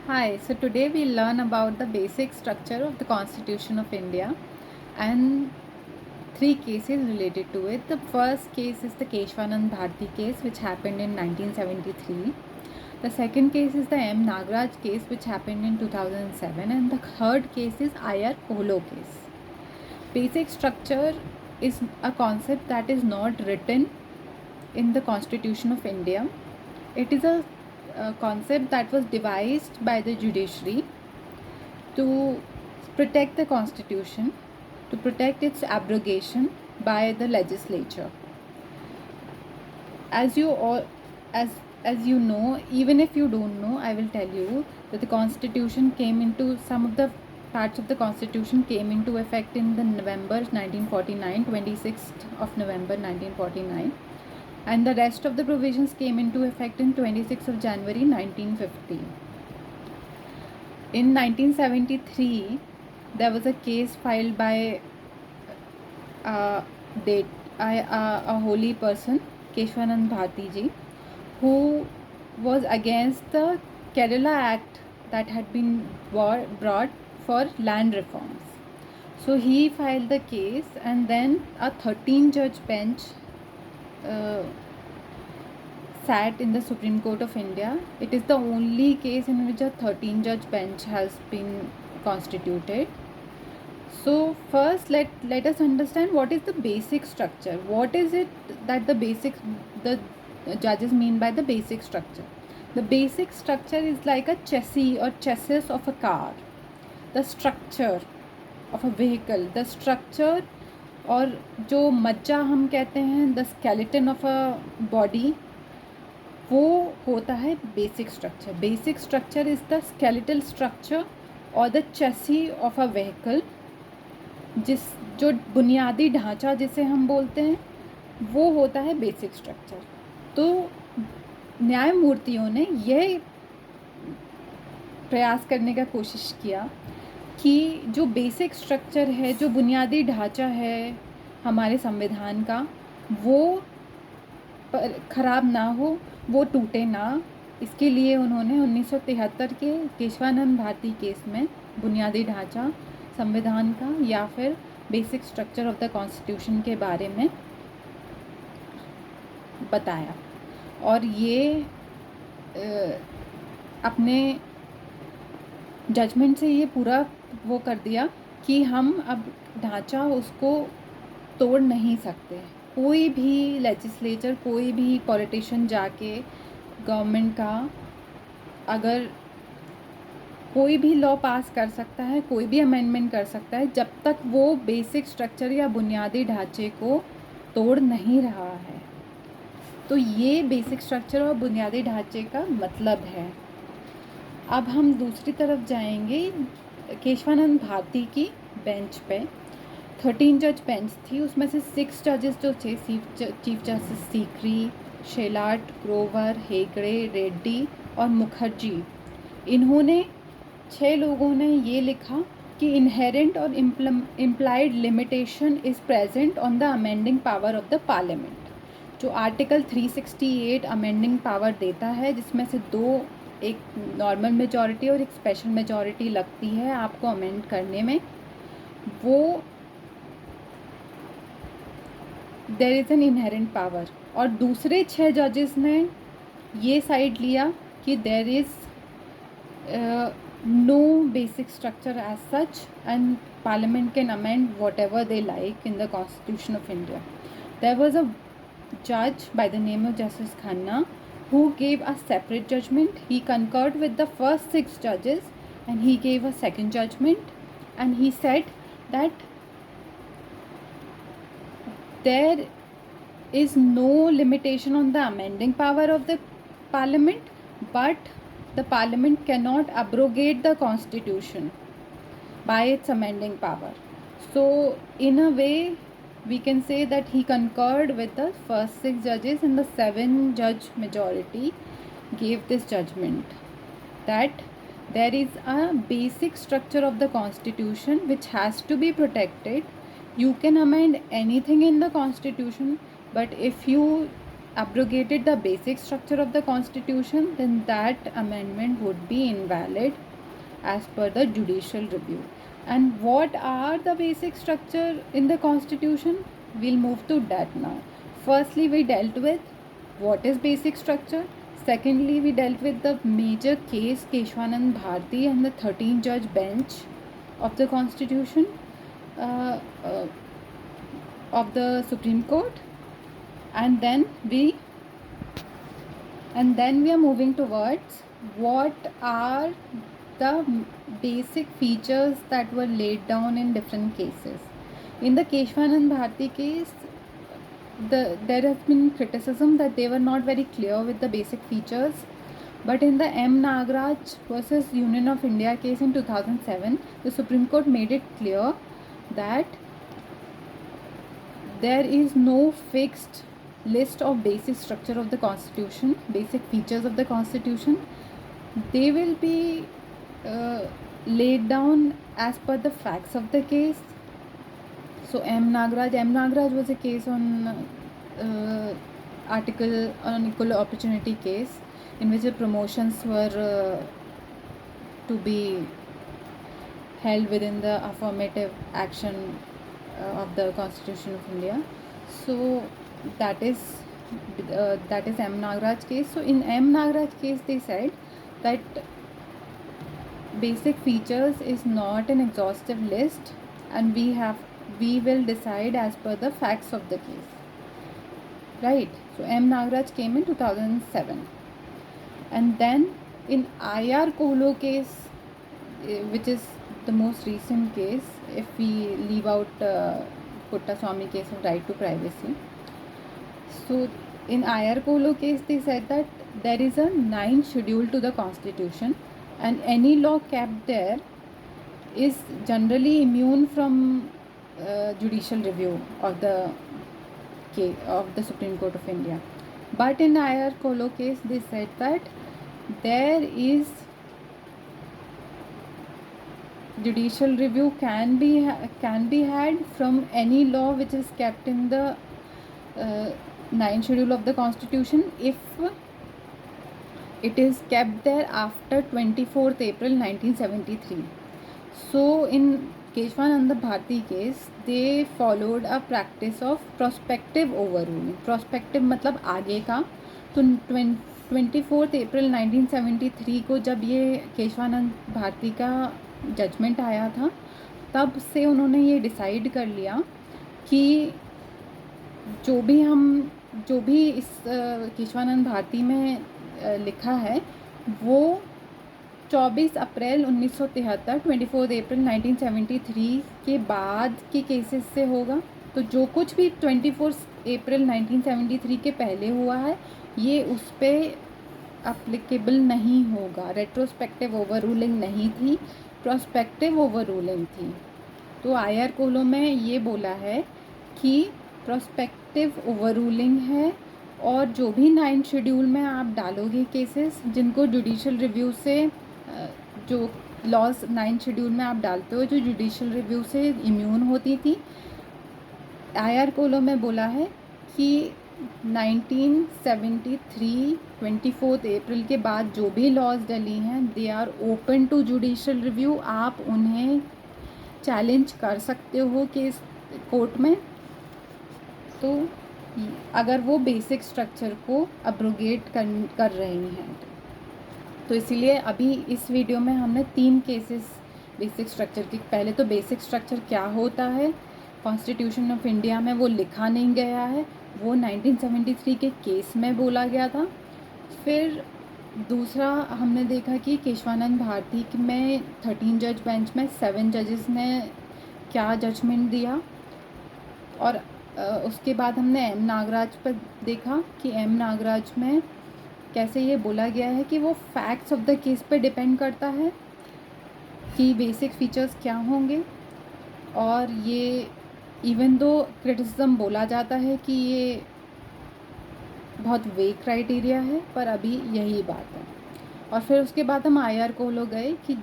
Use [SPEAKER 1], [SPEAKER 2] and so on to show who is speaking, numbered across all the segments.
[SPEAKER 1] Hi, so today we'll learn about the basic structure of the Constitution of India and three cases related to it. The first case is the Keshwanand Bharti case, which happened in 1973. The second case is the M. Nagaraj case, which happened in 2007. And the third case is IR Kohlo case. Basic structure is a concept that is not written in the Constitution of India. It is a concept that was devised by the judiciary to protect the constitution, to protect its abrogation by the legislature. As you all, as you know, even if you don't know, I will tell you that the constitution came into some of the parts of the constitution came into effect in the November 1949, 26th of November 1949, and the rest of the provisions came into effect in 26th of January 1950. In 1973, there was a case filed by a holy person, Keshwanand Bharti ji, who was against the Kerala Act that had been brought for land reforms. So he filed the case, and then a 13-judge bench sat in the Supreme Court of India. It is the only case in which a 13-judge bench has been constituted. So first let us understand what is the basic structure. What is it that the judges mean by the basic structure? The basic structure is like a chassis or chassis of a car, the structure of a vehicle, the structure और जो मज्जा हम कहते हैं, the skeleton of a body, वो होता है basic structure. Basic structure is the skeletal structure और the Chesi of a vehicle. जो बुनियादी ढांचा जिसे हम बोलते हैं वो होता है बेसिक स्ट्रक्चर. तो न्यायमूर्तियों ने यह प्रयास करने का कोशिश किया कि जो बेसिक स्ट्रक्चर है, जो बुनियादी ढांचा है हमारे संविधान का, वो ख़राब ना हो, वो टूटे ना. इसके लिए उन्होंने 1973 के केशवानंद भारती केस में बुनियादी ढांचा संविधान का या फिर basic structure of the constitution के बारे में बताया. और ये अपने जजमेंट से ये पूरा वो कर दिया कि हम अब ढांचा उसको तोड़ नहीं सकते. कोई भी लेजिस्लेचर, कोई भी पॉलिटिशियन जाके गवर्नमेंट का अगर कोई भी लॉ पास कर सकता है, कोई भी अमेंडमेंट कर सकता है, जब तक वो बेसिक स्ट्रक्चर या बुनियादी ढांचे को तोड़ नहीं रहा है. तो ये बेसिक स्ट्रक्चर और बुनियादी ढांचे का मतलब है. अब हम दूसरी तरफ जाएंगे. केशवानंद भारती की बेंच पे 13 जज बेंच थी. उसमें से 6 जजेस जो थे, चीफ जस्टिस सीकरी, शेलाट, ग्रोवर, हेगड़े, रेड्डी और मुखर्जी, इन्होंने 6 लोगों ने ये लिखा कि इनहेरेंट और implied limitation is present on the amending power of the parliament. जो आर्टिकल 368 अमेंडिंग पावर देता है, जिसमें से दो, एक नॉर्मल मेजॉरिटी और एक स्पेशल मेजॉरिटी लगती है आपको अमेंड करने में, वो there is an inherent power. और दूसरे 6 जजेस ने ये साइड लिया कि there is no basic structure as such and parliament can amend whatever they like in the constitution of India. There was a judge by the name of Justice Khanna who gave a separate judgment. He concurred with the first 6 judges and he gave a second judgment, and he said that there is no limitation on the amending power of the parliament, but the parliament cannot abrogate the constitution by its amending power. So in a way we can say that he concurred with the first 6 judges, and the 7-judge majority gave this judgment that there is a basic structure of the constitution which has to be protected. You can amend anything in the constitution, but if you abrogated the basic structure of the constitution, then that amendment would be invalid as per the judicial review. And what are the basic structure in the constitution? We'll move to that now. Firstly, we dealt with what is basic structure. Secondly, we dealt with the major case Keshwanand Bharti and the 13 judge bench of the constitution of the Supreme Court. And then we are moving towards what are the basic features that were laid down in different cases. In the Keshwanand Bharti case, there has been criticism that they were not very clear with the basic features. But in the M. Nagaraj versus Union of India case in 2007, the Supreme Court made it clear that there is no fixed list of basic structure of the constitution, basic features of the constitution. They will be laid down as per the facts of the case. So M. Nagaraj was a case on article on equal opportunity case, in which the promotions were to be held within the affirmative action of the Constitution of India. So that is M. Nagaraj case. So in M. Nagaraj case, they said that basic features is not an exhaustive list, and we will decide as per the facts of the case, right? So M. Nagaraj came in 2007. And then in I.R. Kohlo case, which is the most recent case, if we leave out Puttaswamy case of right to privacy. So in I.R. Kohlo case, they said that there is a 9th schedule to the constitution, and any law kept there is generally immune from judicial review of the Supreme Court of India. But in I.R. Kohlo case, they said that there is judicial review can be had from any law which is kept in the 9th schedule of the constitution if it is kept there after 24th April 1973. So in Keshwanand Bharti case, they followed a practice of prospective overruling. Prospective मतलब आगे का. तो 24th April 1973 को जब ये केशवानंद भारती का judgement आया था, तब से उन्होंने ये डिसाइड कर लिया कि जो भी इस केशवानंद भारती में लिखा है वो 24 अप्रैल 1973 24 अप्रैल 1973 के बाद के केसेस से होगा. तो जो कुछ भी 24 अप्रैल 1973 के पहले हुआ है ये उस पर अप्लीकेबल नहीं होगा. रेट्रोस्पेक्टिव ओवर रूलिंग नहीं थी, प्रोस्पेक्टिव ओवर रूलिंग थी. तो I.R. कोहलो में ये बोला है कि प्रोस्पेक्टिव ओवर रूलिंग है, और जो भी 9th शेड्यूल में आप डालोगे केसेस जिनको जुडिशल रिव्यू से जो लॉज 9th शेड्यूल में आप डालते हो जो जुडिशल रिव्यू से इम्यून होती थी, I.R. कोहलो में बोला है कि 1973 24 अप्रैल के बाद जो भी लॉज डली हैं they are open to judicial review. आप उन्हें चैलेंज कर सकते हो केस कोर्ट में, तो अगर वो बेसिक स्ट्रक्चर को अब्रोगेट कर रही हैं. तो इसीलिए अभी इस वीडियो में हमने 3 केसेस बेसिक स्ट्रक्चर की. पहले तो बेसिक स्ट्रक्चर क्या होता है कॉन्स्टिट्यूशन ऑफ इंडिया में वो लिखा नहीं गया है, वो 1973 के केस में बोला गया था. फिर दूसरा हमने देखा कि केशवानंद भारती में 13 जज बेंच में 7 जजेस ने क्या जजमेंट दिया. और उसके बाद हमने एम नागराज पर देखा कि एम नागराज में कैसे ये बोला गया है कि वो फैक्ट्स ऑफ द केस पे डिपेंड करता है कि बेसिक फीचर्स क्या होंगे. और ये इवन दो क्रिटिसिज्म बोला जाता है कि ये बहुत वेग क्राइटेरिया है, पर अभी यही बात है. और फिर उसके बाद हम I.R. कोहलो गए कि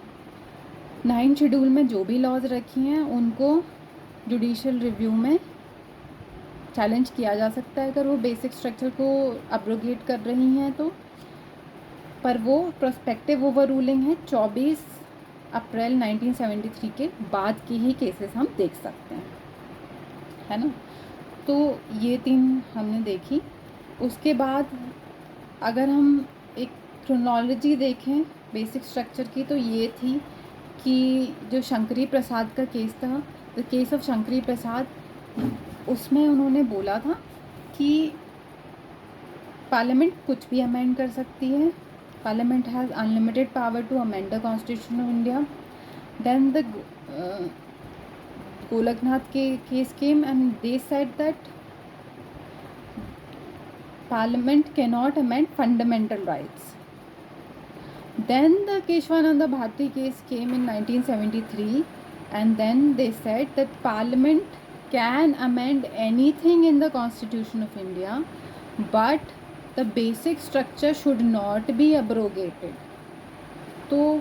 [SPEAKER 1] 9th शेड्यूल में जो भी लॉज रखी हैं उनको जुडिशल रिव्यू में चैलेंज किया जा सकता है अगर वो बेसिक स्ट्रक्चर को अब्रोगेट कर रही हैं तो। पर वो प्रोस्पेक्टिव ओवर रूलिंग है, 24 अप्रैल 1973 के बाद की ही केसेस हम देख सकते हैं, है ना। तो ये 3 हमने देखी। उसके बाद अगर हम एक क्रोनोलॉजी देखें बेसिक स्ट्रक्चर की, तो ये थी कि जो शंकरी प्रसाद का केस था, द केस ऑफ शंकरी प्रसाद, उसमें उन्होंने बोला था कि पार्लियामेंट कुछ भी अमेंड कर सकती है, Parliament has unlimited power to amend the constitution of India. Then the Golaknath के case came and they said that Parliament cannot amend fundamental rights. Then the Keshwananda Bharati case came in 1973, and then they said that Parliament can amend anything in the Constitution of India, but the basic structure should not be abrogated. तो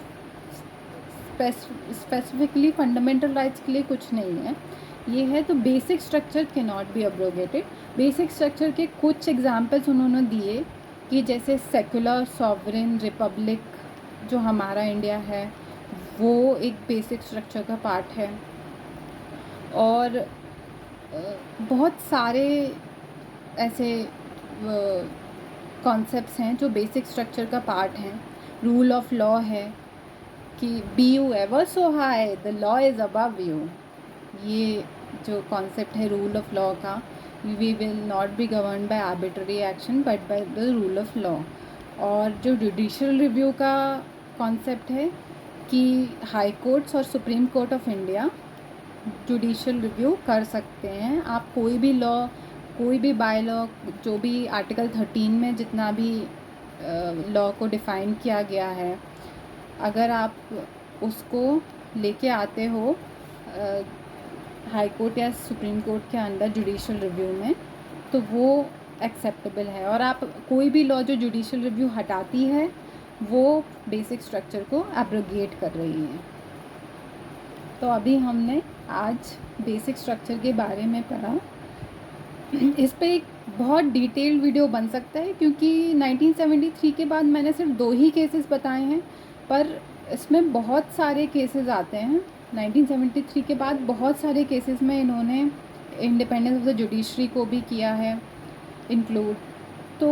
[SPEAKER 1] specifically fundamental rights के लिए कुछ नहीं है, ये है तो basic structure can not be अब्रोगेटेड। Basic structure के कुछ एग्जांपल्स उन्होंने दिए कि जैसे सेकुलर सॉवरेन रिपब्लिक जो हमारा इंडिया है वो एक बेसिक स्ट्रक्चर का पार्ट है, और बहुत सारे ऐसे कॉन्सेप्ट्स हैं जो बेसिक स्ट्रक्चर का पार्ट हैं। रूल ऑफ लॉ है कि be you ever so high the law is above you, ये जो कॉन्सेप्ट है रूल ऑफ लॉ का, we will not be govern by arbitrary action but by the rule of law. और जो judicial review का concept है कि high courts और supreme court of India judicial review कर सकते हैं। आप कोई भी लॉ, कोई भी बाय लॉ, जो भी आर्टिकल 13 में जितना भी लॉ को डिफ़ाइन किया गया है, अगर आप उसको लेके आते हो हाई कोर्ट या सुप्रीम कोर्ट के अंदर जुडिशियल रिव्यू में, तो वो एक्सेप्टेबल है। और आप कोई भी लॉ जो जुडिशियल रिव्यू हटाती है वो बेसिक स्ट्रक्चर को एब्रोगेट कर रही है। तो अभी हमने आज बेसिक स्ट्रक्चर के बारे में पढ़ा। इस पे एक बहुत डिटेल्ड वीडियो बन सकता है, क्योंकि 1973 के बाद मैंने सिर्फ 2 ही केसेस बताए हैं, पर इसमें बहुत सारे केसेस आते हैं। 1973 के बाद बहुत सारे केसेस में इन्होंने इंडिपेंडेंस ऑफ द जुडिशरी को भी किया है इंक्लूड। तो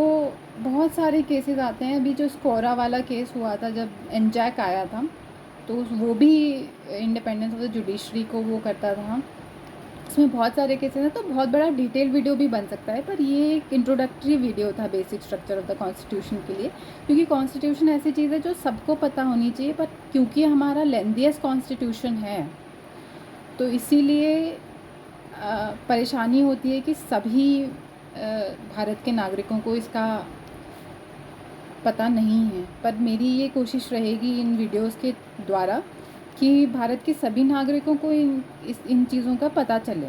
[SPEAKER 1] बहुत सारे केसेस आते हैं। अभी जो स्कोरा वाला केस हुआ था जब एनजैक आया था, तो वो भी इंडिपेंडेंस ऑफ द जुडिशरी को वो करता था। इसमें बहुत सारे केसेस हैं, तो बहुत बड़ा डिटेल वीडियो भी बन सकता है, पर ये एक इंट्रोडक्टरी वीडियो था basic structure of the constitution के लिए, क्योंकि कॉन्स्टिट्यूशन ऐसी चीज़ है जो सबको पता होनी चाहिए, पर क्योंकि हमारा लेंथीएस्ट कॉन्स्टिट्यूशन है तो इसीलिए परेशानी होती है कि सभी भारत के नागरिकों को इसका पता नहीं है। पर मेरी ये कोशिश रहेगी इन वीडियोस के द्वारा कि भारत के सभी नागरिकों को इन चीज़ों का पता चले।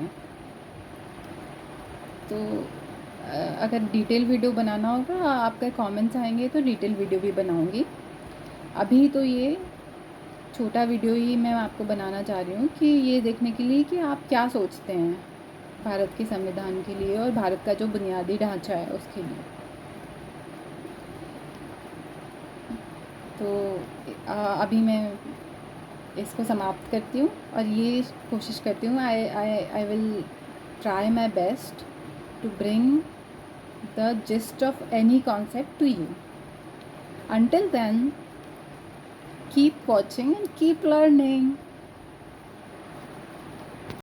[SPEAKER 1] तो अगर डिटेल वीडियो बनाना होगा, आपके कमेंट्स आएंगे तो डिटेल वीडियो भी बनाऊंगी। अभी तो ये छोटा वीडियो ही मैं आपको बनाना चाह रही हूँ कि ये देखने के लिए कि आप क्या सोचते हैं भारत के संविधान के लिए और भारत का जो बुनियादी ढांचा है उसके लिए। तो अभी मैं इसको समाप्त करती हूँ और ये कोशिश करती हूँ I will try my best to bring the gist of any concept to you. Until then, keep watching and keep learning.